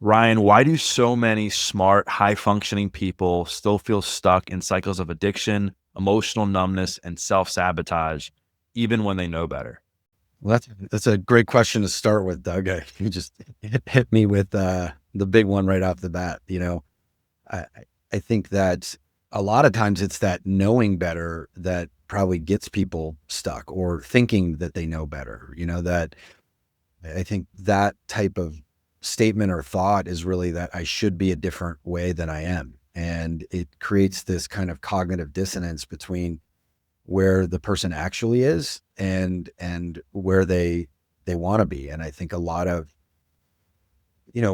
Ryan, why do so many smart, high functioning people still feel stuck in cycles of addiction, emotional numbness, and self sabotage, even when they know better? Well, that's a great question to start with, Doug. You just hit me with the big one right off the bat. I I I think that a lot of times it's that knowing better that probably gets people stuck or thinking that they know better. That I think that type of statement or thought is really that I should be a different way than I am, and it creates this kind of cognitive dissonance between where the person actually is and where they want to be. And I think a lot of,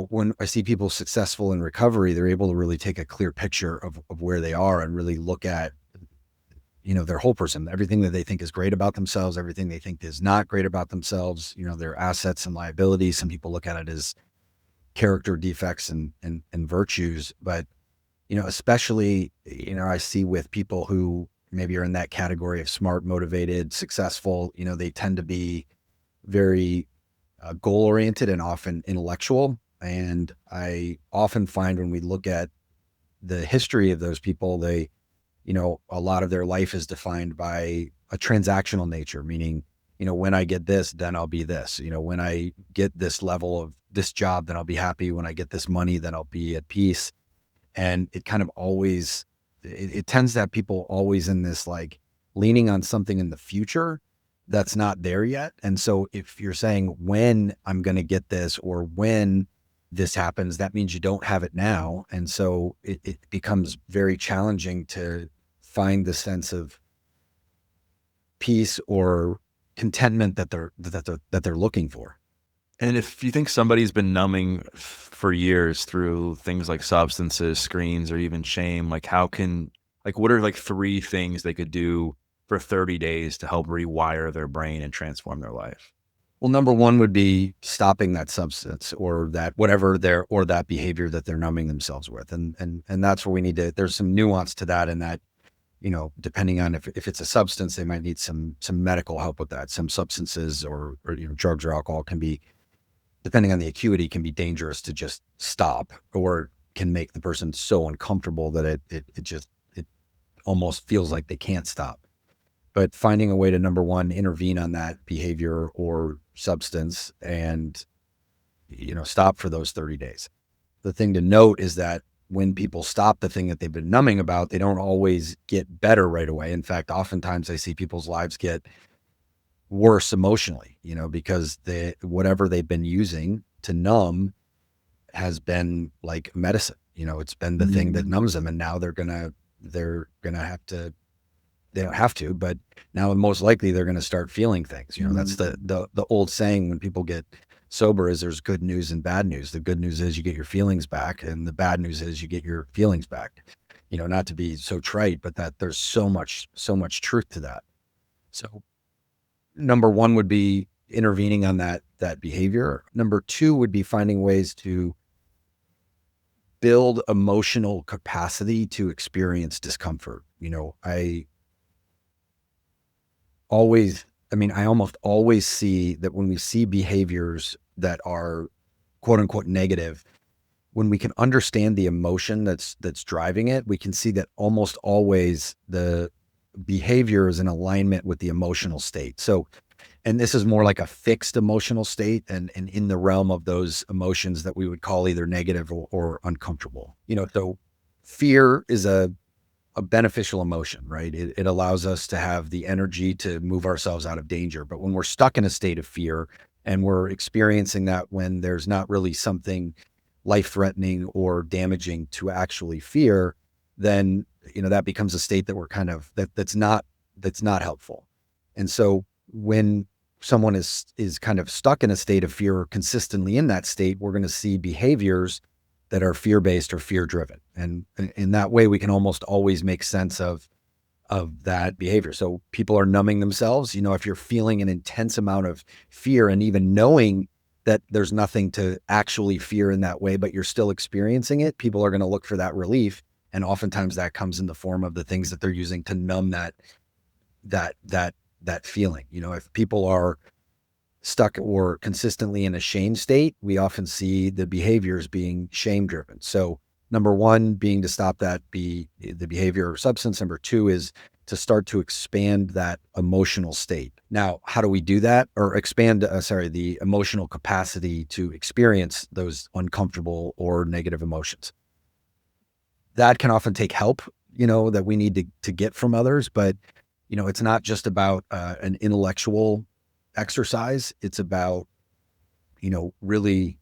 when I see people successful in recovery, they're able to really take a clear picture of where they are and really look at, their whole person, everything that they think is great about themselves, everything they think is not great about themselves, their assets and liabilities. Some people look at it as character defects and virtues, but especially, I see with people who maybe are in that category of smart, motivated, successful, they tend to be very goal oriented and often intellectual. And I often find when we look at the history of those people, a lot of their life is defined by a transactional nature, meaning, when I get this, then I'll be this. When I get this level of this job, then I'll be happy. When I get this money, then I'll be at peace. And it kind of always, it tends to have people always in this like leaning on something in the future that's not there yet. And so if you're saying when I'm going to get this or when this happens, that means you don't have it now. And so it becomes very challenging to find the sense of peace or contentment that they're looking for. And if you think somebody's been numbing for years through things like substances, screens, or even shame, what are like three things they could do for 30 days to help rewire their brain and transform their life? Well, number one would be stopping that substance or that whatever or that behavior that they're numbing themselves with. And that's where we need to, there's some nuance to that, in that, depending on if it's a substance, they might need some medical help with that. Some substances or drugs or alcohol can be, depending on the acuity, can be dangerous to just stop, or can make the person so uncomfortable that it almost feels like they can't stop. But finding a way to, number one, intervene on that behavior or substance and, stop for those 30 days. The thing to note is that when people stop the thing that they've been numbing about, they don't always get better right away. In fact, oftentimes I see people's lives get worse emotionally, because whatever they've been using to numb has been like medicine. It's been the thing that numbs them, and now they're gonna have to. They don't have to, but now most likely they're going to start feeling things. That's the old saying when people get sober, is there's good news and bad news. The good news is you get your feelings back, and the bad news is you get your feelings back. Not to be so trite, but that there's so much truth to that. So number one would be intervening on that behavior. Number two would be finding ways to build emotional capacity to experience discomfort. I almost always see that when we see behaviors that are quote unquote negative, when we can understand the emotion that's driving it, we can see that almost always the behavior is in alignment with the emotional state. So, and this is more like a fixed emotional state, and in the realm of those emotions that we would call either negative or uncomfortable. So fear is a beneficial emotion, right? It allows us to have the energy to move ourselves out of danger. But when we're stuck in a state of fear and we're experiencing that when there's not really something life-threatening or damaging to actually fear, then, that becomes a state that we're kind of, that's not helpful. And so when someone is kind of stuck in a state of fear or consistently in that state, we're going to see behaviors that are fear-based or fear-driven. And in that way, we can almost always make sense of that behavior. So people are numbing themselves. If you're feeling an intense amount of fear and even knowing that there's nothing to actually fear in that way, but you're still experiencing it, people are going to look for that relief. And oftentimes that comes in the form of the things that they're using to numb that feeling. If people are stuck or consistently in a shame state, we often see the behaviors being shame driven. So number one being to stop that be the behavior or substance. Number two is to start to expand that emotional state. Now, how do we do that? Or expand, the emotional capacity to experience those uncomfortable or negative emotions. That can often take help, that we need to get from others. But, it's not just about an intellectual exercise. It's about, really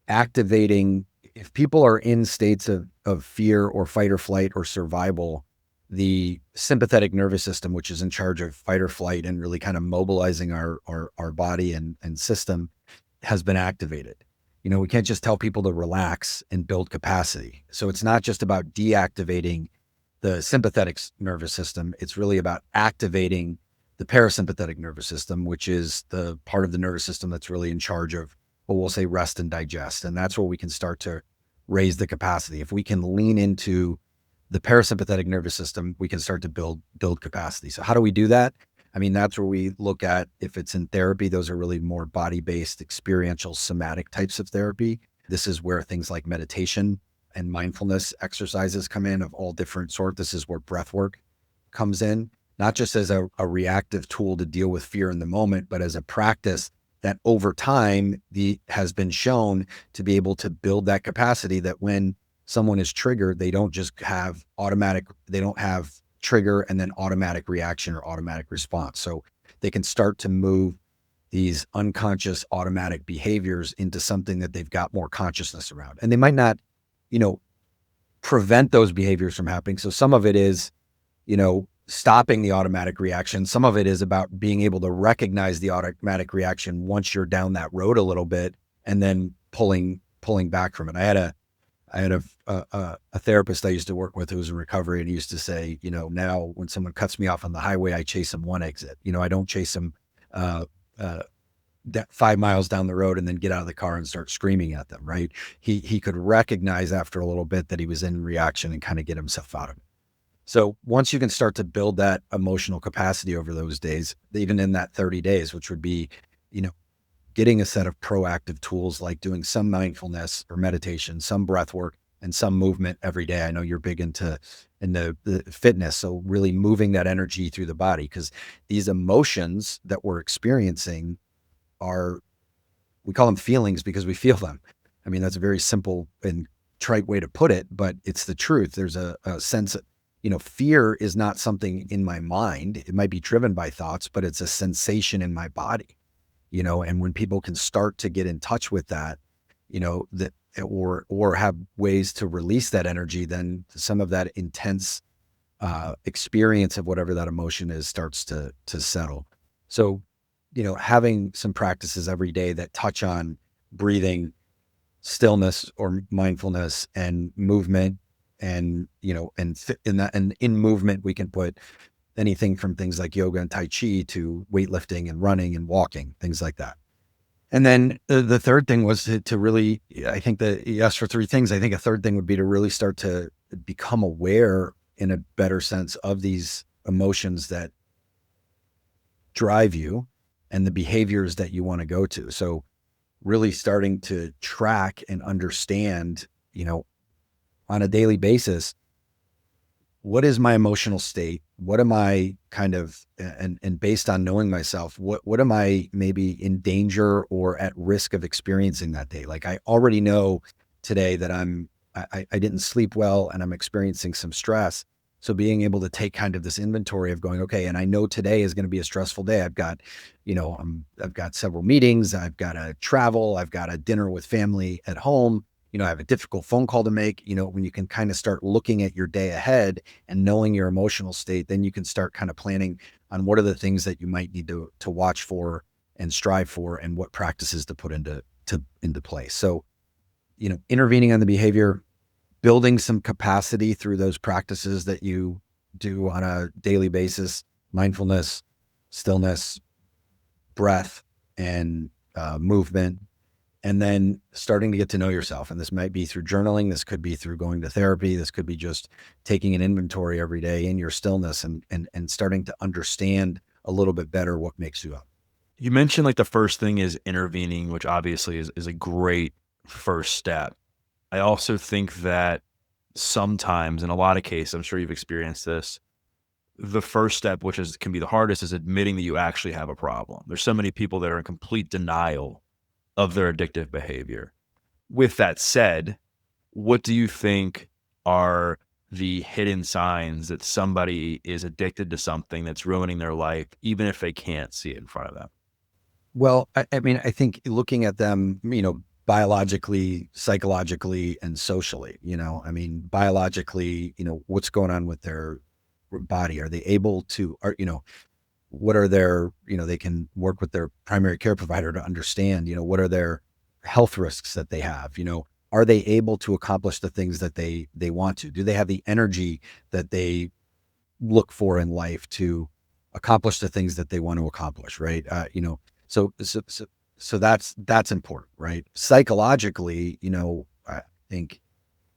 activating. If people are in states of fear or fight or flight or survival, the sympathetic nervous system, which is in charge of fight or flight and really kind of mobilizing our body and system, has been activated. We can't just tell people to relax and build capacity. So it's not just about deactivating the sympathetic nervous system. It's really about activating the parasympathetic nervous system, which is the part of the nervous system that's really in charge of what we'll say rest and digest. And that's where we can start to raise the capacity. If we can lean into the parasympathetic nervous system, we can start to build capacity. So how do we do that? I mean, that's where we look at, if it's in therapy, those are really more body-based, experiential, somatic types of therapy. This is where things like meditation and mindfulness exercises come in of all different sorts. This is where breath work comes in, not just as a reactive tool to deal with fear in the moment, but as a practice that over time has been shown to be able to build that capacity that when someone is triggered, they don't have trigger and then automatic reaction or automatic response. So they can start to move these unconscious automatic behaviors into something that they've got more consciousness around. And they might not, prevent those behaviors from happening. So some of it is, stopping the automatic reaction. Some of it is about being able to recognize the automatic reaction once you're down that road a little bit and then pulling back from it. I had a therapist I used to work with who was in recovery, and he used to say, now when someone cuts me off on the highway, I chase them one exit. I don't chase them 5 miles down the road and then get out of the car and start screaming at them, right? He could recognize after a little bit that he was in reaction and kind of get himself out of it. So once you can start to build that emotional capacity over those days, even in that 30 days, which would be, getting a set of proactive tools like doing some mindfulness or meditation, some breath work, and some movement every day. I know you're big into the fitness. So really moving that energy through the body, because these emotions that we're experiencing we call them feelings because we feel them. I mean, that's a very simple and trite way to put it, but it's the truth. There's a sense that, fear is not something in my mind. It might be driven by thoughts, but it's a sensation in my body, and when people can start to get in touch with that, that or have ways to release that energy, then some of that intense experience of whatever that emotion is starts to settle. So, having some practices every day that touch on breathing, stillness or mindfulness, and movement, and in movement we can put anything from things like yoga and tai chi to weightlifting and running and walking, things like that. And then the third thing was to really, I think that you asked for three things. I think a third thing would be to really start to become aware in a better sense of these emotions that drive you and the behaviors that you want to go to. So really starting to track and understand, on a daily basis, what is my emotional state? What am I kind of, and based on knowing myself, what am I maybe in danger or at risk of experiencing that day? Like I already know today that I didn't sleep well and I'm experiencing some stress. So being able to take kind of this inventory of going, okay, and I know today is going to be a stressful day. I've got, I've got several meetings. I've got to travel. I've got a dinner with family at home. I have a difficult phone call to make. When you can kind of start looking at your day ahead and knowing your emotional state, then you can start kind of planning on what are the things that you might need to watch for and strive for, and what practices to put into place. So, intervening on the behavior, building some capacity through those practices that you do on a daily basis, mindfulness, stillness, breath, and movement. And then starting to get to know yourself. And this might be through journaling. This could be through going to therapy. This could be just taking an inventory every day in your stillness and starting to understand a little bit better what makes you up. You mentioned like the first thing is intervening, which obviously is a great first step. I also think that sometimes, in a lot of cases, I'm sure you've experienced this, the first step, which is can be the hardest, is admitting that you actually have a problem. There's so many people that are in complete denial of their addictive behavior. With that said, what do you think are the hidden signs that somebody is addicted to something that's ruining their life, even if they can't see it in front of them? Well, I mean, I think looking at them, biologically, psychologically, and socially, I mean, biologically, what's going on with their body? Are they able to, what are their, they can work with their primary care provider to understand, what are their health risks that they have? Are they able to accomplish the things that they want to? Do they have the energy that they look for in life to accomplish the things that they want to accomplish, right? So so so, so that's important, right? Psychologically, I think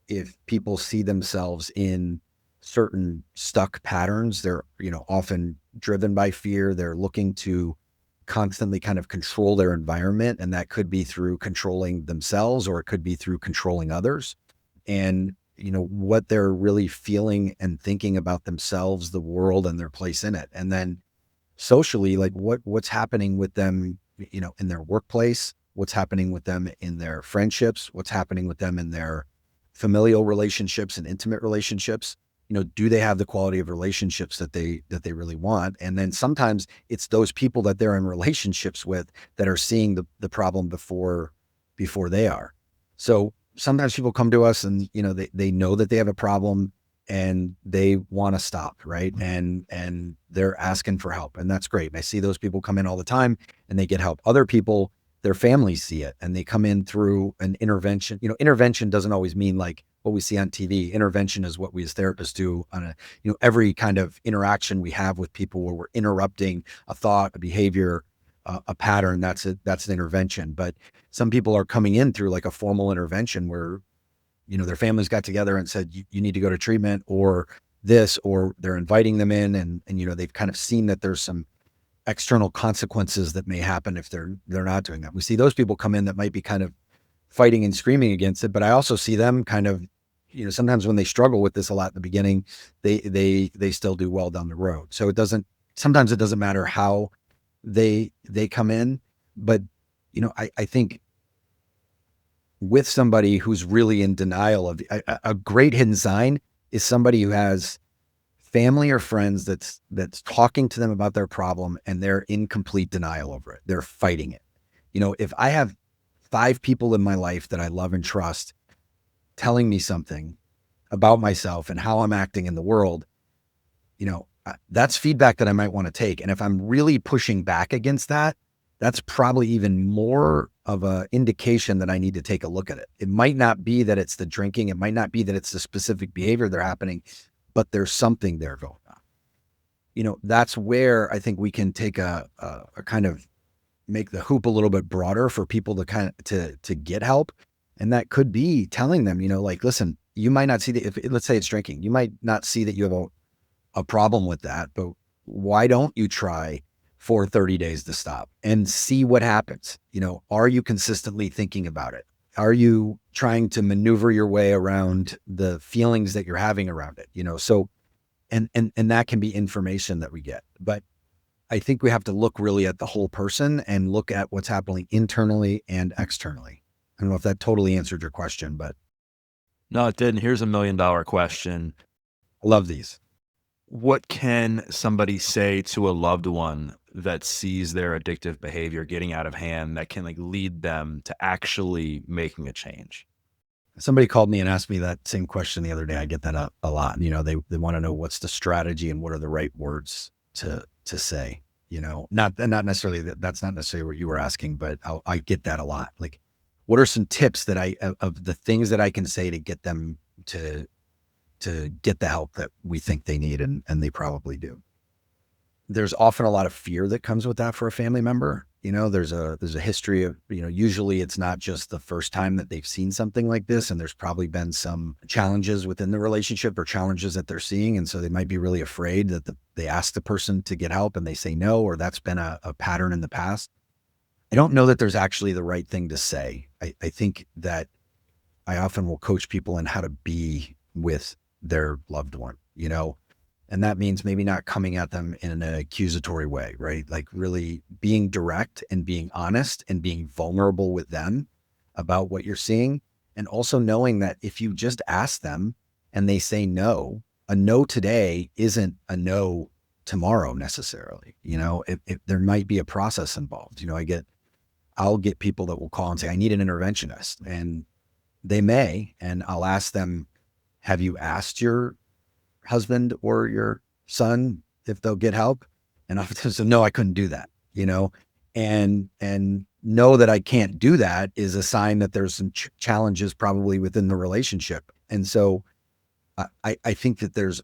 if people see themselves in certain stuck patterns, they're, often driven by fear. They're looking to constantly kind of control their environment. And that could be through controlling themselves or it could be through controlling others. And, what they're really feeling and thinking about themselves, the world, and their place in it. And then socially, like what's happening with them, in their workplace, what's happening with them in their friendships, what's happening with them in their familial relationships and intimate relationships. Do they have the quality of relationships that they really want? And then sometimes it's those people that they're in relationships with that are seeing the problem before they are. So sometimes people come to us and they know that they have a problem and they want to stop, right? And they're asking for help, and that's great. And I see those people come in all the time and they get help. Other people, their families see it and they come in through an intervention. Intervention doesn't always mean like what we see on TV. Intervention is what we as therapists do on a, every kind of interaction we have with people where we're interrupting a thought, a behavior, a pattern. That's an intervention. But some people are coming in through like a formal intervention where, their families got together and said, you need to go to treatment or this, or they're inviting them in and, they've kind of seen that there's some external consequences that may happen if they're not doing that. We see those people come in that might be kind of fighting and screaming against it, but I also see them kind of, sometimes when they struggle with this a lot in the beginning, they still do well down the road. So sometimes it doesn't matter how they come in, but I think with somebody who's really in denial of a great hidden sign is somebody who has family or friends that's talking to them about their problem and they're in complete denial over it. They're fighting it. If I have 5 people in my life that I love and trust telling me something about myself and how I'm acting in the world, that's feedback that I might want to take. And if I'm really pushing back against that, that's probably even more of an indication that I need to take a look at it. It might not be that it's the drinking. It might not be that it's the specific behavior they're happening, but there's something there going on. That's where I think we can take a kind of make the hoop a little bit broader for people to kind of to get help. And that could be telling them, like, listen, you might not see that if let's say it's drinking, you might not see that you have a problem with that, but why don't you try for 30 days to stop and see what happens? Are you consistently thinking about it? Are you trying to maneuver your way around the feelings that you're having around it? So, and that can be information that we get, but I think we have to look really at the whole person and look at what's happening internally and externally. I don't know if that totally answered your question, but No, it didn't. Here's $1 million question. I love these. What can somebody say to a loved one that sees their addictive behavior getting out of hand that can like lead them to actually making a change? Somebody called me and asked me that same question the other day. I get that a lot. They want to know what's the strategy and what are the right words to say. Not necessarily that's not necessarily what you were asking, but I get that a lot. Like, what are some tips that of the things that I can say to get them to get the help that we think they need and they probably do? There's often a lot of fear that comes with that for a family member. There's a history of, usually it's not just the first time that they've seen something like this, and there's probably been some challenges within the relationship or challenges that they're seeing. And so they might be really afraid that they ask the person to get help and they say no, or that's been a pattern in the past. I don't know that there's actually the right thing to say. I think that I often will coach people in how to be with their loved one, and that means maybe not coming at them in an accusatory way, right? Like really being direct and being honest and being vulnerable with them about what you're seeing. And also knowing that if you just ask them and they say no, a no today isn't a no tomorrow necessarily. There might be a process involved. I'll get people that will call and say, I need an interventionist. And they may, and I'll ask them, have you asked your husband or your son if they'll get help? And often say, no, I couldn't do that, and know that I can't do that is a sign that there's some challenges probably within the relationship. And so I think that there's,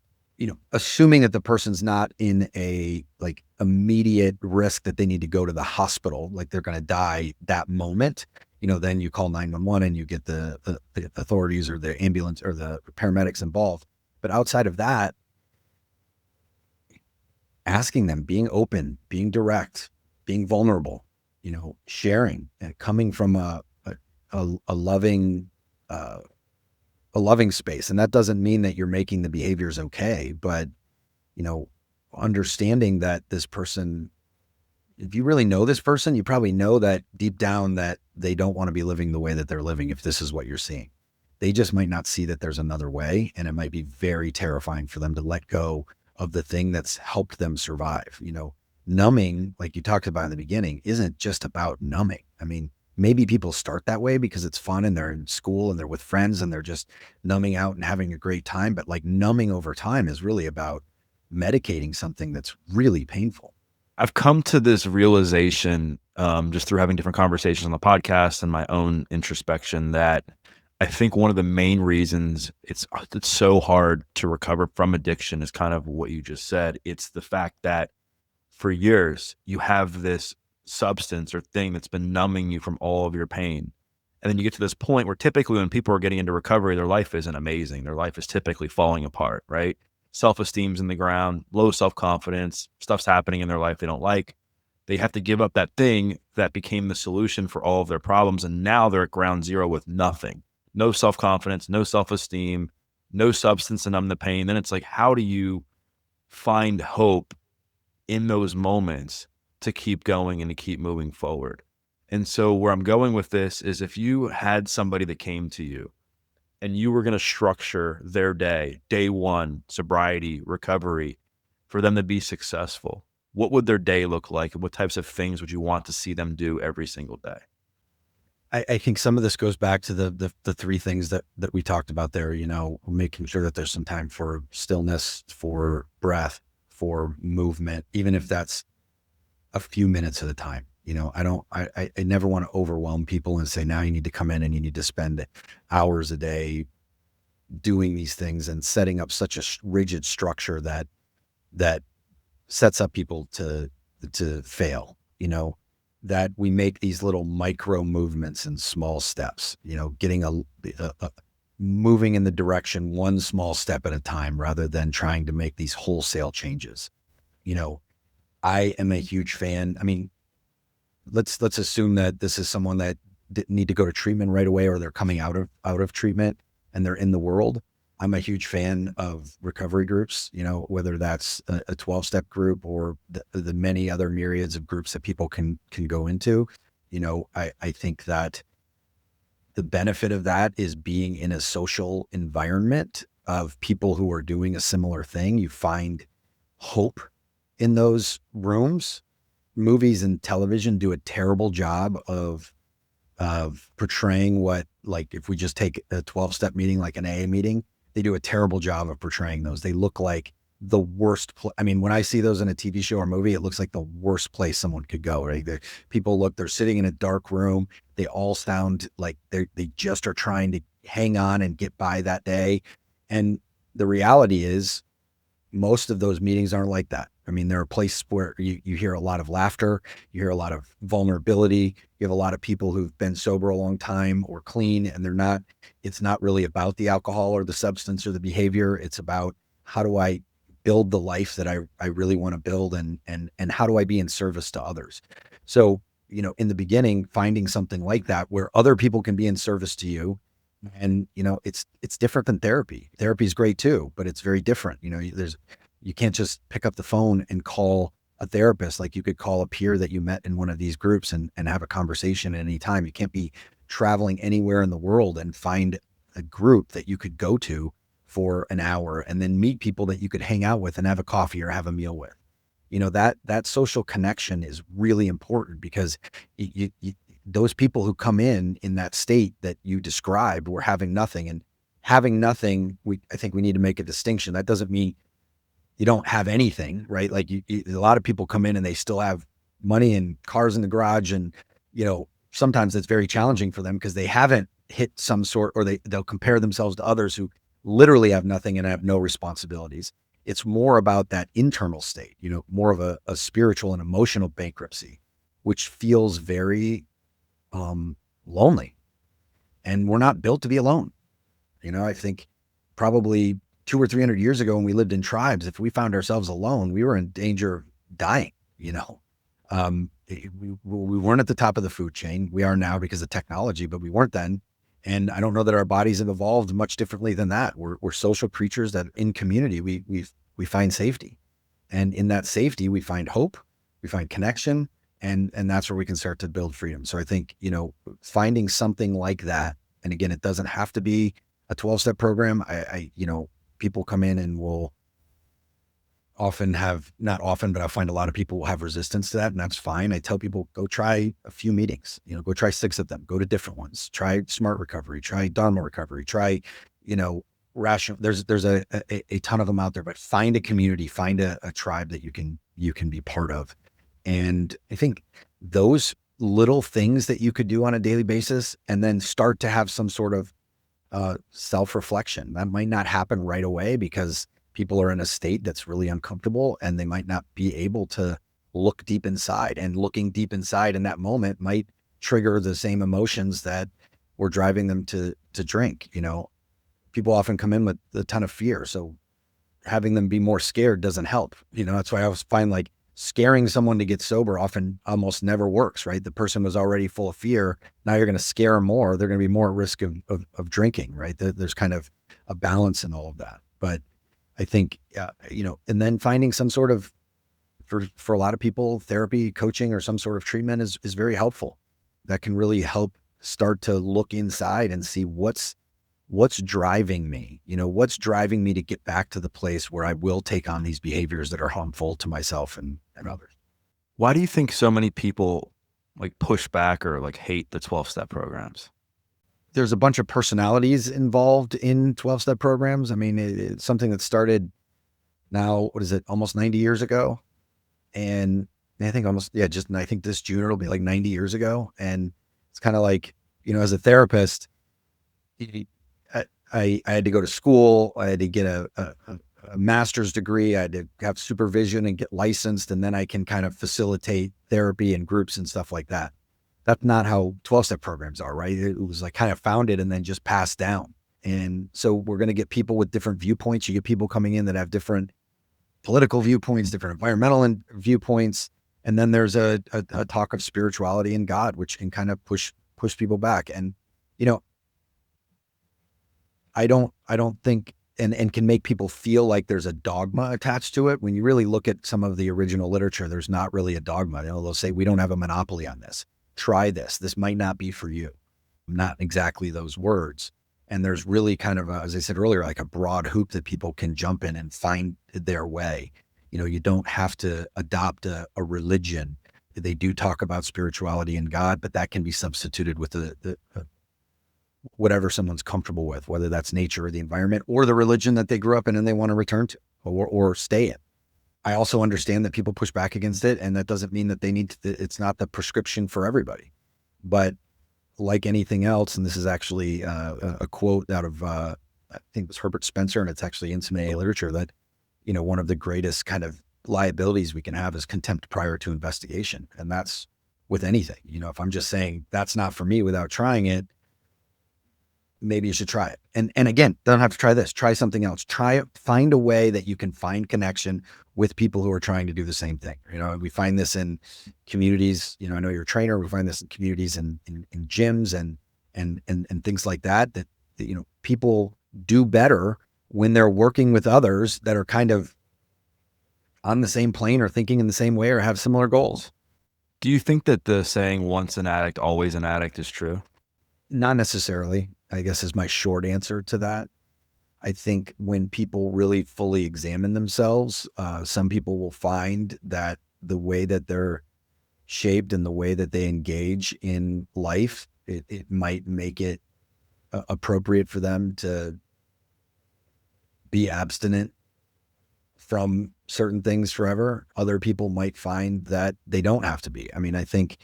assuming that the person's not in a like immediate risk that they need to go to the hospital, like they're going to die that moment, then you call 911 and you get the authorities or the ambulance or the paramedics involved. But outside of that, asking them, being open, being direct, being vulnerable, sharing, and coming from a loving space. And that doesn't mean that you're making the behaviors okay, but understanding that this person, if you really know this person, you probably know that deep down that they don't want to be living the way that they're living if this is what you're seeing. They just might not see that there's another way, and it might be very terrifying for them to let go of the thing that's helped them survive. Numbing, like you talked about in the beginning, isn't just about numbing. I mean, maybe people start that way because it's fun and they're in school and they're with friends and they're just numbing out and having a great time. But like numbing over time is really about medicating something that's really painful. I've come to this realization just through having different conversations on the podcast and my own introspection that I think one of the main reasons it's so hard to recover from addiction is kind of what you just said. It's the fact that for years you have this substance or thing that's been numbing you from all of your pain. And then you get to this point where typically when people are getting into recovery, their life isn't amazing. Their life is typically falling apart, right? Self-esteem's in the ground, low self-confidence, stuff's happening in their life they don't like. They have to give up that thing that became the solution for all of their problems. And now they're at ground zero with nothing. No self-confidence, no self-esteem, no substance to numb the pain. Then it's like, how do you find hope in those moments to keep going and to keep moving forward? And so where I'm going with this is if you had somebody that came to you and you were going to structure their day one, sobriety, recovery, for them to be successful, what would their day look like? And what types of things would you want to see them do every single day? I think some of this goes back to the three things that we talked about there, making sure that there's some time for stillness, for breath, for movement, even if that's a few minutes at a time. I never want to overwhelm people and say, now you need to come in and you need to spend hours a day doing these things and setting up such a rigid structure that sets up people to fail, that we make these little micro movements and small steps, getting moving in the direction one small step at a time rather than trying to make these wholesale changes. I am a huge fan. I mean, let's assume that this is someone that didn't need to go to treatment right away, or they're coming out of treatment and they're in the world. I'm a huge fan of recovery groups, whether that's a 12-step group or the many other myriads of groups that people can go into. I think that the benefit of that is being in a social environment of people who are doing a similar thing. You find hope in those rooms. Movies and television do a terrible job of portraying what, like, if we just take a 12-step meeting, like an AA meeting, they do a terrible job of portraying those. They look like the worst. I mean, when I see those in a TV show or movie, it looks like the worst place someone could go, right? They're sitting in a dark room. They all sound like they just are trying to hang on and get by that day. And the reality is most of those meetings aren't like that. I mean, there are places where you hear a lot of laughter, you hear a lot of vulnerability. You have a lot of people who've been sober a long time or clean, and it's not really about the alcohol or the substance or the behavior. It's about, how do I build the life that I really want to build, and how do I be in service to others? So, in the beginning, finding something like that where other people can be in service to you. And, it's different than therapy. Therapy is great too, but it's very different. You can't just pick up the phone and call a therapist like you could call a peer that you met in one of these groups and have a conversation at any time. You can't be traveling anywhere in the world and find a group that you could go to for an hour and then meet people that you could hang out with and have a coffee or have a meal with. That social connection is really important, because those people who come in that state that you described were having nothing, and having nothing. I think we need to make a distinction. That doesn't mean you don't have anything, right? Like a lot of people come in and they still have money and cars in the garage. And, sometimes it's very challenging for them because they haven't hit some sort, or they'll compare themselves to others who literally have nothing and have no responsibilities. It's more about that internal state, more of a spiritual and emotional bankruptcy, which feels very lonely. And we're not built to be alone. I think probably 200 or 300 years ago, when we lived in tribes, if we found ourselves alone, we were in danger of dying. We weren't at the top of the food chain. We are now because of technology, but we weren't then. And I don't know that our bodies have evolved much differently than that. We're social creatures that in community, we find safety. And in that safety, we find hope, we find connection, and that's where we can start to build freedom. So I think, finding something like that, and again, it doesn't have to be a 12-step program. People come in and will often have, not often, but I find a lot of people will have resistance to that, and that's fine. I tell people, go try a few meetings, go try 6 of them, go to different ones, try smart recovery, try Dharma recovery, try, rational. There's a ton of them out there, but find a community, find a tribe that you can be part of. And I think those little things that you could do on a daily basis, and then start to have some sort of self-reflection. That might not happen right away because people are in a state that's really uncomfortable, and they might not be able to look deep inside, and looking deep inside in that moment might trigger the same emotions that were driving them to drink. People often come in with a ton of fear. So having them be more scared doesn't help. That's why I always find, like, scaring someone to get sober often almost never works, right? The person was already full of fear. Now you're going to scare them more. They're going to be more at risk of drinking, right? There's kind of a balance in all of that. But I think, and then finding some sort of, for a lot of people, therapy, coaching, or some sort of treatment is very helpful. That can really help start to look inside and see what's driving me, what's driving me to get back to the place where I will take on these behaviors that are harmful to myself and others. Why do you think so many people like push back or like hate the 12-step programs? There's a bunch of personalities involved in 12-step programs. I mean, it's something that started now, what is it, almost 90 years ago? And I think I think this June it'll be like 90 years ago. And it's kind of like, as a therapist, I had to go to school. I had to get a master's degree. I had to have supervision and get licensed. And then I can kind of facilitate therapy and groups and stuff like that. That's not how 12-step programs are, right? It was like kind of founded and then just passed down. And so we're going to get people with different viewpoints. You get people coming in that have different political viewpoints, different environmental viewpoints. And then there's a talk of spirituality and God, which can kind of push people back. And, I don't think, and can make people feel like there's a dogma attached to it. When you really look at some of the original literature, there's not really a dogma. They'll say, we don't have a monopoly on this. Try this. This might not be for you. Not exactly those words. And there's really kind of, as I said earlier, like a broad hoop that people can jump in and find their way. You don't have to adopt a religion. They do talk about spirituality and God, but that can be substituted with the whatever someone's comfortable with, whether that's nature or the environment or the religion that they grew up in and they want to return to or stay in. I also understand that people push back against it, and that doesn't mean that they need to, it's not the prescription for everybody. But like anything else, and this is actually a quote out of, I think it was Herbert Spencer, and it's actually in some AA literature, that, one of the greatest kind of liabilities we can have is contempt prior to investigation. And that's with anything. If I'm just saying that's not for me without trying it, maybe you should try it. And again, don't have to try this, try something else, try it, find a way that you can find connection with people who are trying to do the same thing. We find this in communities, I know you're a trainer. We find this in communities and in gyms and things like that, people do better when they're working with others that are kind of on the same plane or thinking in the same way or have similar goals. Do you think that the saying once an addict, always an addict is true? Not necessarily, I guess, is my short answer to that. I think when people really fully examine themselves, some people will find that the way that they're shaped and the way that they engage in life, it might make it appropriate for them to be abstinent from certain things forever. Other people might find that they don't have to be. I mean, I think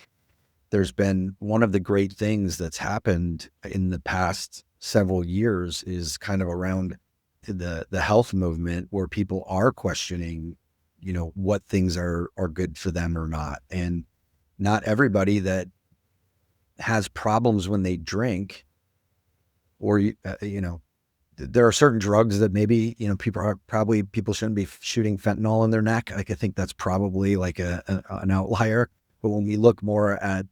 there's been one of the great things that's happened in the past several years is kind of around the health movement, where people are questioning, what things are good for them or not. And not everybody that has problems when they drink, or there are certain drugs that maybe, people shouldn't be shooting fentanyl in their neck. Like, I think that's probably like an outlier. But when we look more at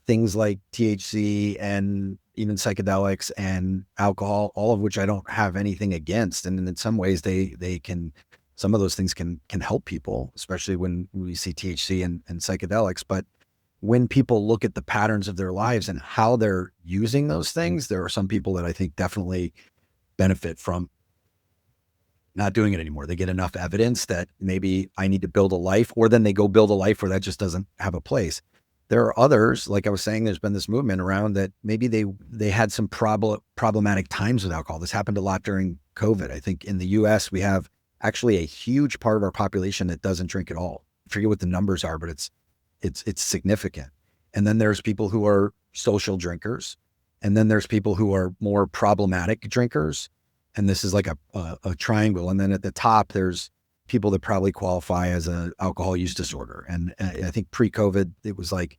things like THC and even psychedelics and alcohol, all of which I don't have anything against, and in some ways they can, some of those things can help people, especially when we see THC and psychedelics. But when people look at the patterns of their lives and how they're using those things, there are some people that I think definitely benefit from not doing it anymore. They get enough evidence that maybe I need to build a life, or then they go build a life where that just doesn't have a place. There are others, like I was saying, there's been this movement around that maybe they had some problematic times with alcohol. This happened a lot during COVID. I think in the US, we have actually a huge part of our population that doesn't drink at all. I forget what the numbers are, but it's significant. And then there's people who are social drinkers. And then there's people who are more problematic drinkers. And this is like a triangle. And then at the top, there's people that probably qualify as an alcohol use disorder. And I think pre-COVID, it was like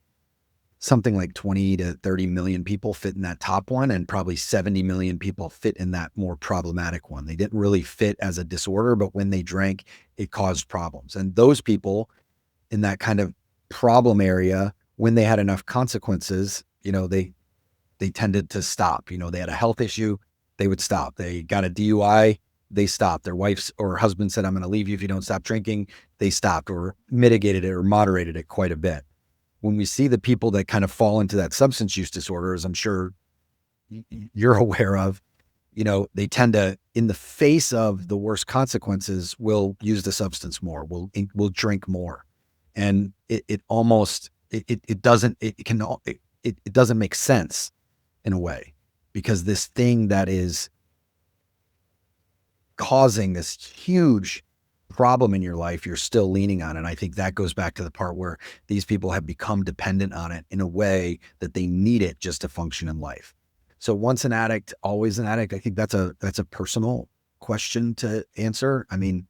something like 20 to 30 million people fit in that top one, and probably 70 million people fit in that more problematic one. They didn't really fit as a disorder, but when they drank, it caused problems. And those people in that kind of problem area, when they had enough consequences, they tended to stop. They had a health issue, they would stop. They got a DUI, they stopped. Their wife or husband said, I'm going to leave you if you don't stop drinking. They stopped, or mitigated it or moderated it quite a bit. When we see the people that kind of fall into that substance use disorder, as I'm sure you're aware of, they tend to, in the face of the worst consequences, will use the substance more, will drink more. And it doesn't make sense in a way, because this thing that is causing this huge problem in your life, you're still leaning on it. And I think that goes back to the part where these people have become dependent on it in a way that they need it just to function in life. So once an addict, always an addict. I think that's a personal question to answer. I mean,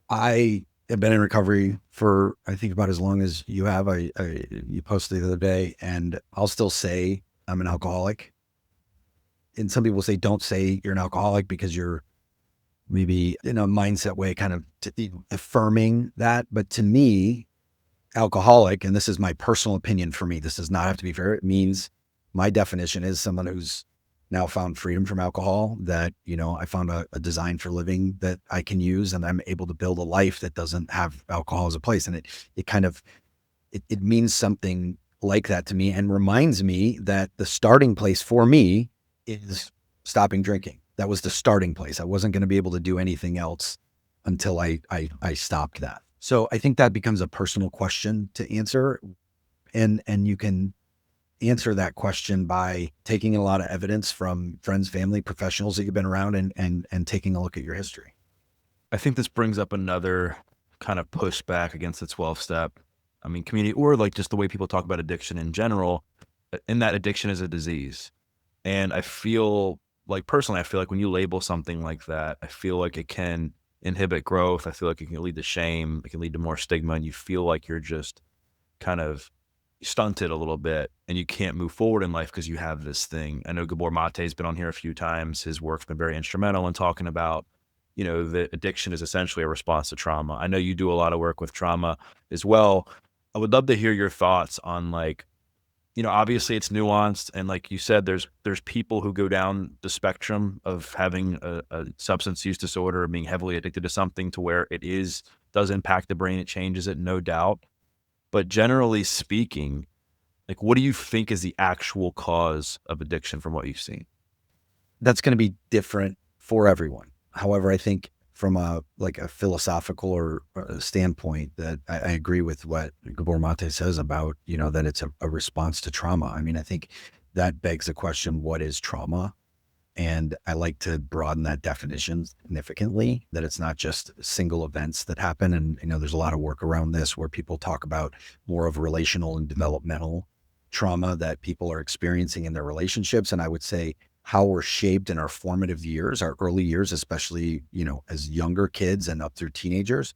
I have been in recovery for, I think, about as long as you have. You posted the other day, and I'll still say I'm an alcoholic. And some people say, don't say you're an alcoholic, because you're maybe in a mindset way kind of affirming that. But to me, alcoholic, and this is my personal opinion for me, this does not have to be fair. It means, my definition is someone who's now found freedom from alcohol, that, I found a design for living that I can use, and I'm able to build a life that doesn't have alcohol as a place. And it means something like that to me, and reminds me that the starting place for me is stopping drinking. That was the starting place. I wasn't going to be able to do anything else until I stopped that. So I think that becomes a personal question to answer. And you can answer that question by taking a lot of evidence from friends, family, professionals that you've been around, and taking a look at your history. I think this brings up another kind of pushback against the 12-step. I mean, community, or like just the way people talk about addiction in general, in that addiction is a disease. And I feel like, personally, I feel like when you label something like that, I feel like it can inhibit growth. I feel like it can lead to shame. It can lead to more stigma, and you feel like you're just kind of stunted a little bit and you can't move forward in life because you have this thing. I know Gabor Mate's been on here a few times. His work's been very instrumental in talking about, that addiction is essentially a response to trauma. I know you do a lot of work with trauma as well. I would love to hear your thoughts on, like, obviously it's nuanced. And like you said, there's people who go down the spectrum of having a substance use disorder or being heavily addicted to something to where does impact the brain. It changes it, no doubt. But generally speaking, like, what do you think is the actual cause of addiction from what you've seen? That's going to be different for everyone. However, I think from a philosophical or a standpoint that I agree with what Gabor Mate says about, that it's a response to trauma. I mean, I think that begs the question, what is trauma? And I like to broaden that definition significantly, that it's not just single events that happen. And, there's a lot of work around this where people talk about more of relational and developmental trauma that people are experiencing in their relationships. And I would say how we're shaped in our formative years, our early years, especially, as younger kids and up through teenagers.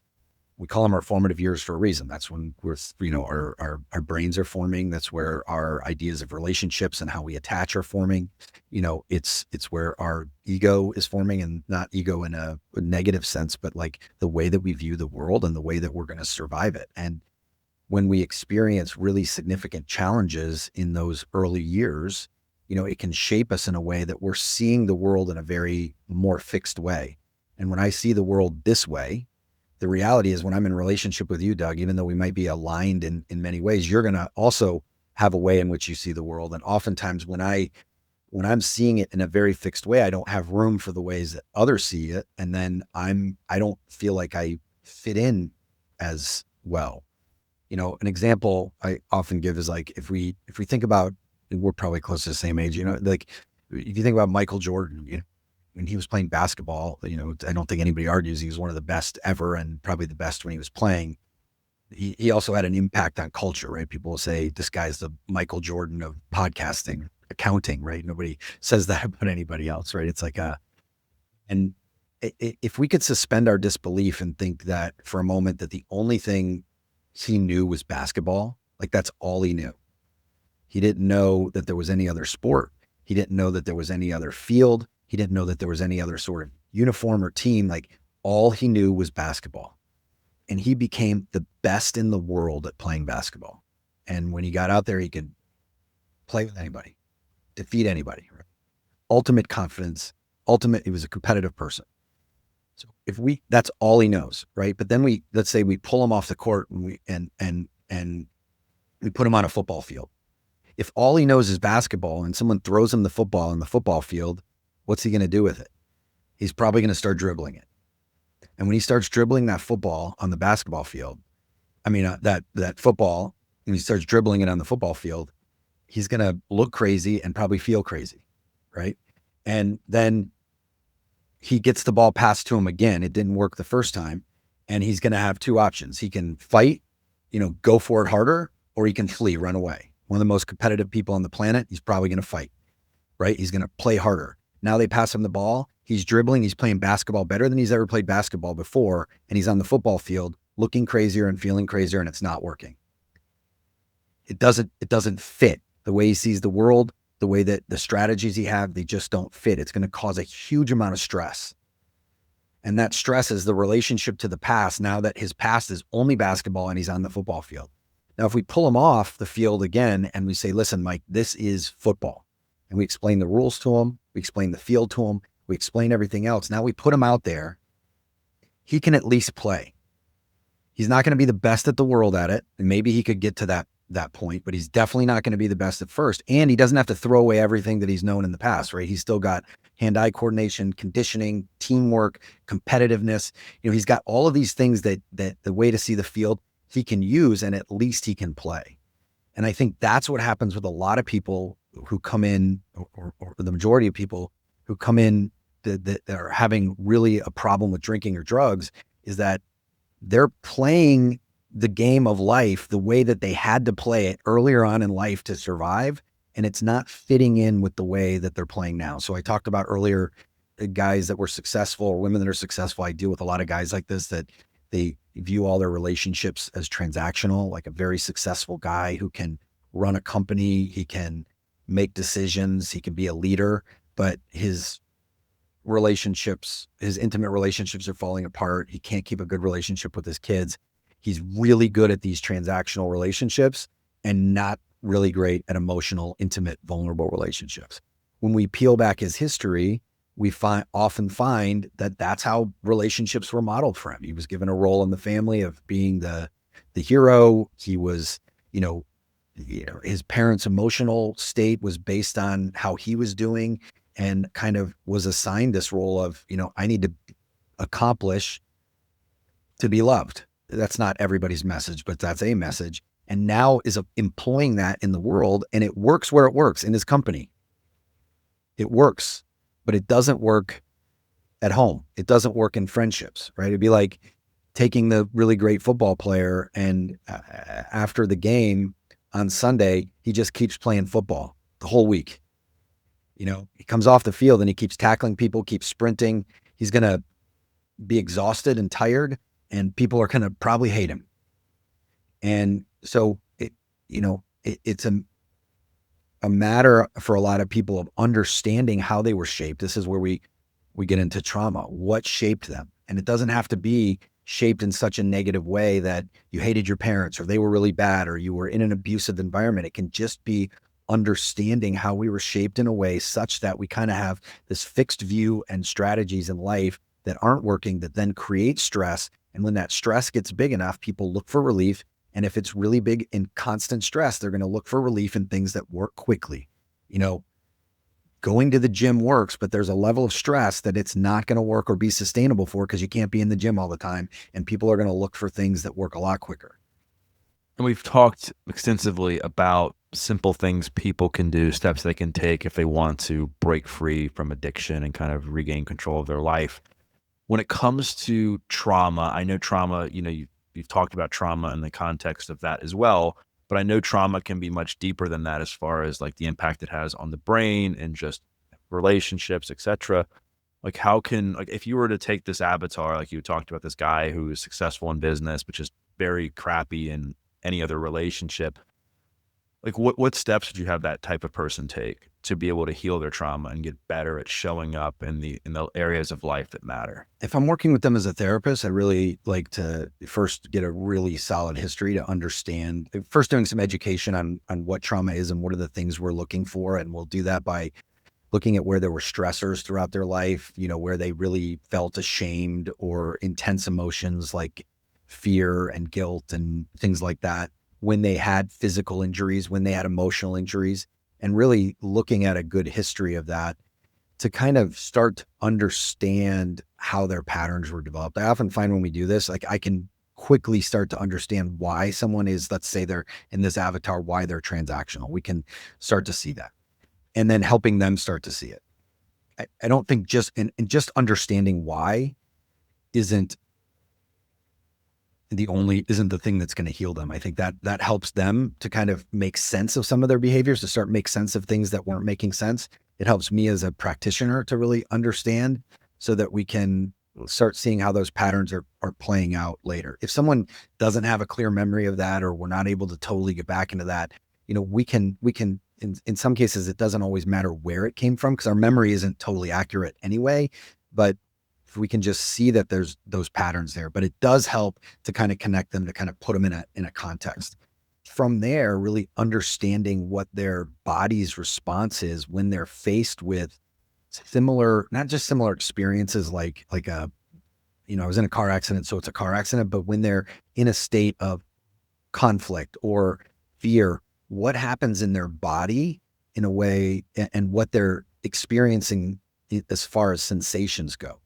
We call them our formative years for a reason. That's when our brains are forming. That's where our ideas of relationships and how we attach are forming. It's where our ego is forming, and not ego in a negative sense, but like the way that we view the world and the way that we're going to survive it. And when we experience really significant challenges in those early years, it can shape us in a way that we're seeing the world in a very more fixed way. And when I see the world this way, the reality is when I'm in a relationship with you, Doug, even though we might be aligned in many ways, you're going to also have a way in which you see the world. And oftentimes when I'm seeing it in a very fixed way, I don't have room for the ways that others see it. And then I don't feel like I fit in as well. An example I often give is like, if we think about, we're probably close to the same age, like if you think about Michael Jordan, when he was playing basketball, I don't think anybody argues he was one of the best ever and probably the best when he was playing. He also had an impact on culture, right? People will say this guy's the Michael Jordan of podcasting, accounting, right? Nobody says that about anybody else, right? It's like and if we could suspend our disbelief and think that for a moment that the only thing he knew was basketball, like that's all he knew. He didn't know that there was any other sport. He didn't know that there was any other field. He didn't know that there was any other sort of uniform or team. Like all he knew was basketball. And he became the best in the world at playing basketball. And when he got out there, he could play with anybody, defeat anybody. Right? Ultimate confidence, he was a competitive person. So that's all he knows, right? But then let's say we pull him off the court and we put him on a football field. If all he knows is basketball and someone throws him the football in the football field, what's he going to do with it? He's probably going to start dribbling it. And when he starts dribbling that football on the basketball field, that football, and he starts dribbling it on the football field, he's going to look crazy and probably feel crazy, right? And then he gets the ball passed to him again. It didn't work the first time. And he's going to have two options. He can fight, go for it harder, or he can flee, run away. One of the most competitive people on the planet, he's probably going to fight, right? He's going to play harder. Now they pass him the ball. He's dribbling. He's playing basketball better than he's ever played basketball before. And he's on the football field looking crazier and feeling crazier, and it's not working. It doesn't fit the way he sees the world, the way that the strategies he have, they just don't fit. It's going to cause a huge amount of stress. And that stress is the relationship to the past, now that his past is only basketball and he's on the football field. Now, if we pull him off the field again and we say, listen, Mike, this is football. And we explain the rules to him. We explain the field to him. We explain everything else. Now we put him out there. He can at least play. He's not going to be the best at the world at it. And maybe he could get to that point, but he's definitely not going to be the best at first. And he doesn't have to throw away everything that he's known in the past, right? He's still got hand-eye coordination, conditioning, teamwork, competitiveness. He's got all of these things that the way to see the field he can use, and at least he can play. And I think that's what happens with a lot of people who come in, or the majority of people who come in that are having really a problem with drinking or drugs, is that they're playing the game of life the way that they had to play it earlier on in life to survive. And it's not fitting in with the way that they're playing now. So I talked about earlier, guys that were successful or women that are successful, I deal with a lot of guys like this, that they view all their relationships as transactional. Like a very successful guy who can run a company, he can make decisions, he can be a leader, but his relationships, his intimate relationships are falling apart. He can't keep a good relationship with his kids. He's really good at these transactional relationships and not really great at emotional, intimate, vulnerable relationships. When we peel back his history, we often find that that's how relationships were modeled for him. He was given a role in the family of being the hero. He was, his parents' emotional state was based on how he was doing, and kind of was assigned this role of, I need to accomplish to be loved. That's not everybody's message, but that's a message. And now is employing that in the world, and it works where it works in his company. It works, but it doesn't work at home. It doesn't work in friendships, right? It'd be like taking the really great football player and after the game on Sunday, he just keeps playing football the whole week. He comes off the field and he keeps tackling people, keeps sprinting. He's going to be exhausted and tired, and people are going to probably hate him. And so it's a matter for a lot of people of understanding how they were shaped. This is where we get into trauma. What shaped them? And it doesn't have to be shaped in such a negative way that you hated your parents or they were really bad or you were in an abusive environment. It can just be understanding how we were shaped in a way such that we kind of have this fixed view and strategies in life that aren't working, that then create stress. And when that stress gets big enough, people look for relief. And if it's really big and constant stress, they're going to look for relief in things that work quickly. Going to the gym works, but there's a level of stress that it's not going to work or be sustainable for, because you can't be in the gym all the time. And people are going to look for things that work a lot quicker. And we've talked extensively about simple things people can do, steps they can take if they want to break free from addiction and kind of regain control of their life. When it comes to trauma, I know trauma, you've talked about trauma in the context of that as well, but I know trauma can be much deeper than that as far as like the impact it has on the brain and just relationships, etc. Like if you were to take this avatar, like you talked about this guy who is successful in business, but just very crappy in any other relationship, like what steps would you have that type of person take to be able to heal their trauma and get better at showing up in the areas of life that matter? If I'm working with them as a therapist, I really like to first get a really solid history to understand, first doing some education on what trauma is and what are the things we're looking for. And we'll do that by looking at where there were stressors throughout their life, where they really felt ashamed or intense emotions like fear and guilt and things like that, when they had physical injuries, when they had emotional injuries, and really looking at a good history of that to kind of start to understand how their patterns were developed. I often find when we do this, like I can quickly start to understand why someone is, let's say they're in this avatar, why they're transactional. We can start to see that, and then helping them start to see it. I don't think just understanding why isn't the thing that's going to heal them. I think that helps them to kind of make sense of some of their behaviors, to start make sense of things that weren't making sense. It helps me as a practitioner to really understand so that we can start seeing how those patterns are playing out later. If someone doesn't have a clear memory of that, or we're not able to totally get back into that, we can in some cases, it doesn't always matter where it came from because our memory isn't totally accurate anyway, but if we can just see that there's those patterns there, but it does help to kind of connect them, to kind of put them in a context. From there, really understanding what their body's response is when they're faced with similar, not just similar experiences, like I was in a car accident, so it's a car accident, but when they're in a state of conflict or fear, what happens in their body in a way, and what they're experiencing as far as sensations go.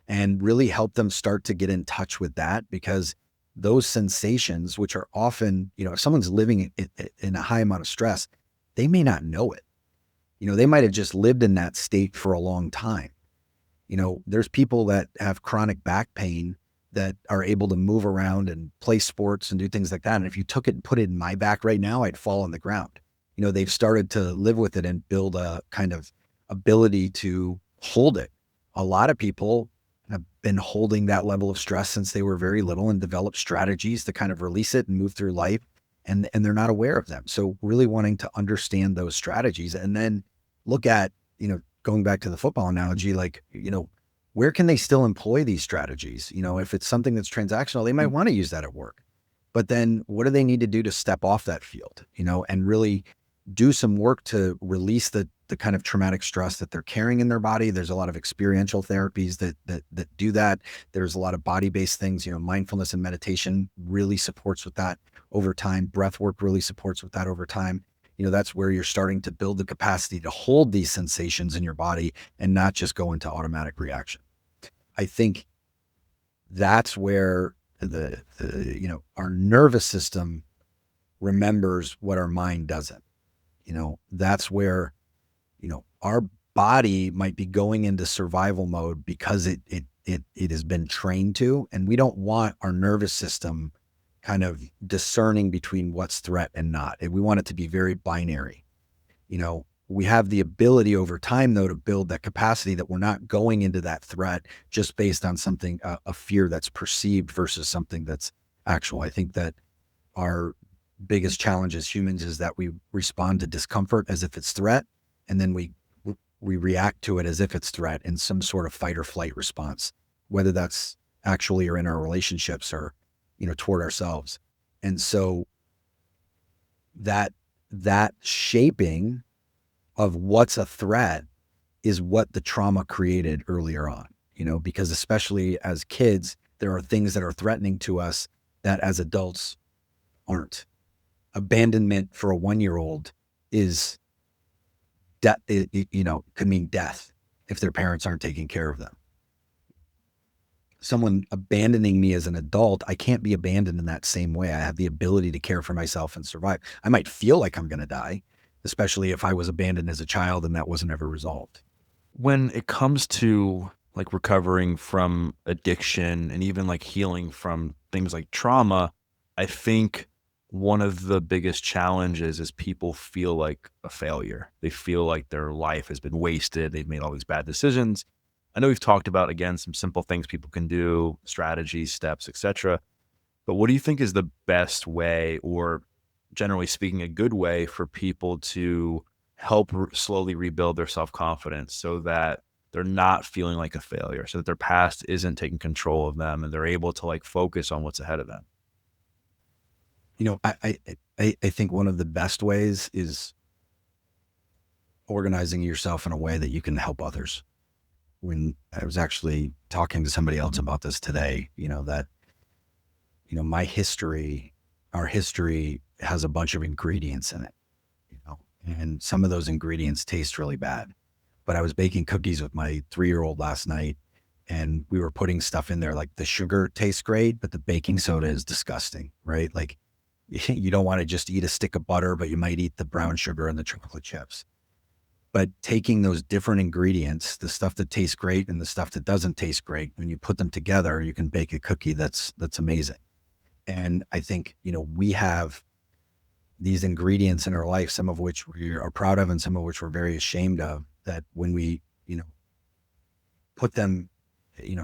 And really help them start to get in touch with that, because those sensations, which are often, if someone's living in a high amount of stress, they may not know it. They might have just lived in that state for a long time. There's people that have chronic back pain that are able to move around and play sports and do things like that. And if you took it and put it in my back right now, I'd fall on the ground. They've started to live with it and build a kind of ability to hold it. a lot of people have been holding that level of stress since they were very little and developed strategies to kind of release it and move through life. And they're not aware of them. So really wanting to understand those strategies and then look at, going back to the football analogy, like, where can they still employ these strategies? If it's something that's transactional, they might want to use that at work. But then what do they need to do to step off that field, and really do some work to release the kind of traumatic stress that they're carrying in their body. There's a lot of experiential therapies that do that. There's a lot of body-based things, mindfulness and meditation really supports with that over time. Breath work really supports with that over time. That's where you're starting to build the capacity to hold these sensations in your body and not just go into automatic reaction. I think that's where our nervous system remembers what our mind doesn't. That's where, our body might be going into survival mode because it has been trained to, and we don't want our nervous system kind of discerning between what's threat and not. We want it to be very binary. We have the ability over time, though, to build that capacity that we're not going into that threat just based on something, a fear that's perceived versus something that's actual. I think that our biggest challenge as humans is that we respond to discomfort as if it's threat, and then we react to it as if it's threat in some sort of fight or flight response, whether that's actually or in our relationships or, toward ourselves. And so that shaping of what's a threat is what the trauma created earlier on, because especially as kids, there are things that are threatening to us that as adults aren't. Abandonment for a 1-year-old is death, could mean death if their parents aren't taking care of them. Someone abandoning me as an adult, I can't be abandoned in that same way. I have the ability to care for myself and survive. I might feel like I'm going to die, especially if I was abandoned as a child and that wasn't ever resolved. When it comes to like recovering from addiction and even like healing from things like trauma, I think one of the biggest challenges is people feel like a failure. They feel like their life has been wasted. They've made all these bad decisions. I know we've talked about, again, some simple things people can do, strategies, steps, etc. But what do you think is the best way, or generally speaking, a good way for people to help slowly rebuild their self-confidence so that they're not feeling like a failure, so that their past isn't taking control of them and they're able to like focus on what's ahead of them? I think one of the best ways is organizing yourself in a way that you can help others. When I was actually talking to somebody else about this today, that, my history, our history has a bunch of ingredients in it, and some of those ingredients taste really bad. But I was baking cookies with my 3-year-old last night, and we were putting stuff in there, like the sugar tastes great, but the baking soda is disgusting, right? Like you don't want to just eat a stick of butter, but you might eat the brown sugar and the chocolate chips. But taking those different ingredients, the stuff that tastes great and the stuff that doesn't taste great, when you put them together, you can bake a cookie that's amazing. And I think, we have these ingredients in our life, some of which we are proud of and some of which we're very ashamed of, that when we, put them,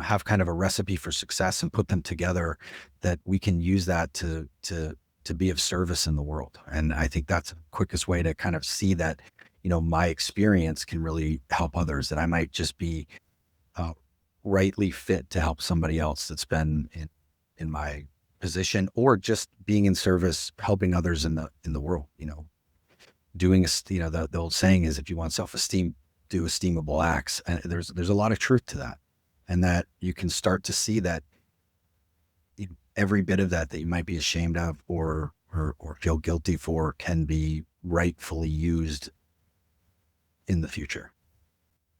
have kind of a recipe for success and put them together, that we can use that to be of service in the world. And I think that's the quickest way to kind of see that, my experience can really help others, that I might just be rightly fit to help somebody else that's been in my position, or just being in service, helping others in the world, doing, the old saying is, if you want self-esteem, do esteemable acts. And there's a lot of truth to that, and that you can start to see that every bit of that you might be ashamed of or feel guilty for can be rightfully used in the future.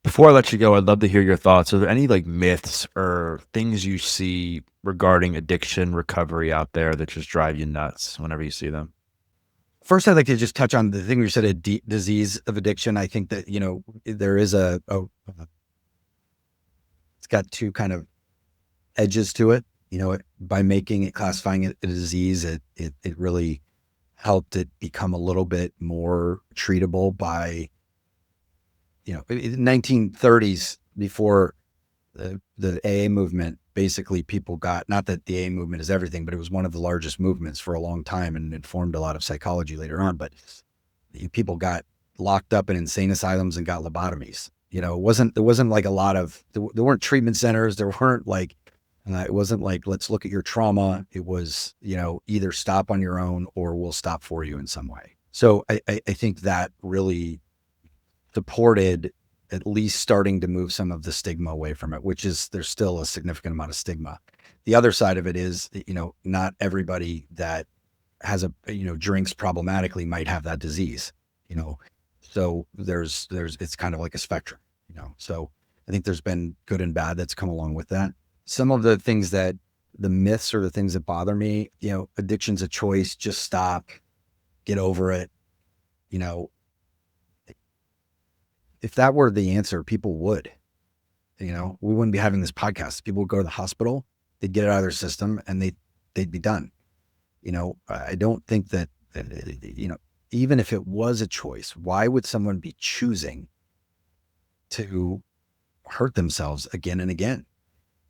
Before I let you go, I'd love to hear your thoughts. Are there any like myths or things you see regarding addiction recovery out there that just drive you nuts whenever you see them? First, I'd like to just touch on the thing we said, a disease of addiction. I think that, there is it's got two kind of edges to it. By classifying it a disease, it really helped it become a little bit more treatable by, in the 1930s, before the AA movement, basically people got, not that the AA movement is everything, but it was one of the largest movements for a long time and informed a lot of psychology later on. But people got locked up in insane asylums and got lobotomies. There wasn't like a lot of, there weren't treatment centers. There weren't like, it wasn't like, let's look at your trauma. It was, either stop on your own or we'll stop for you in some way. So I think that really supported at least starting to move some of the stigma away from it, which is, there's still a significant amount of stigma. The other side of it is, not everybody that has drinks problematically might have that disease, so it's kind of like a spectrum, so I think there's been good and bad that's come along with that. Some of the things that the myths or the things that bother me, addiction's a choice, just stop, get over it. If that were the answer, people would, we wouldn't be having this podcast. People would go to the hospital, they'd get it out of their system and they'd be done. I don't think that, even if it was a choice, why would someone be choosing to hurt themselves again and again?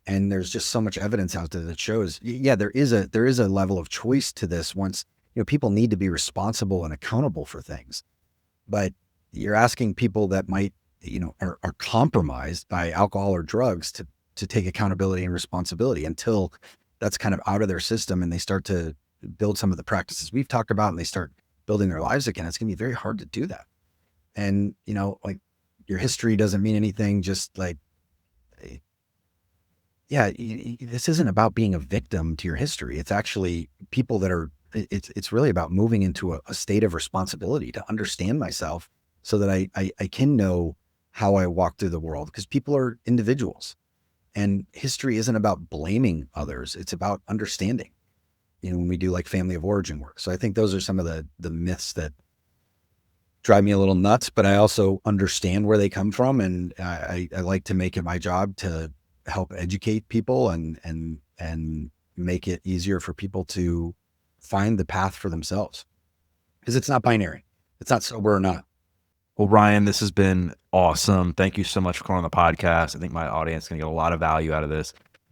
And there's just so much evidence out there that shows, there is a level of choice to this once, people need to be responsible and accountable for things. But you're asking people that might, are compromised by alcohol or drugs to take accountability and responsibility until that's kind of out of their system and they start to build some of the practices we've talked about and they start building their lives again. It's going to be very hard to do that. And, like your history doesn't mean anything. Just like, this isn't about being a victim to your history. It's actually people that are, it's really about moving into a state of responsibility to understand myself so that I can know how I walk through the world, because people are individuals and history isn't about blaming others. It's about understanding, when we do like family of origin work. So I think those are some of the myths that drive me a little nuts, but I also understand where they come from. And I like to make it my job to help educate people and make it easier for people to find the path for themselves, because it's not binary. It's not sober or not. Well, Ryan, this has been awesome. Thank you so much for coming on the podcast. I think my audience is going to get a lot of value out of this.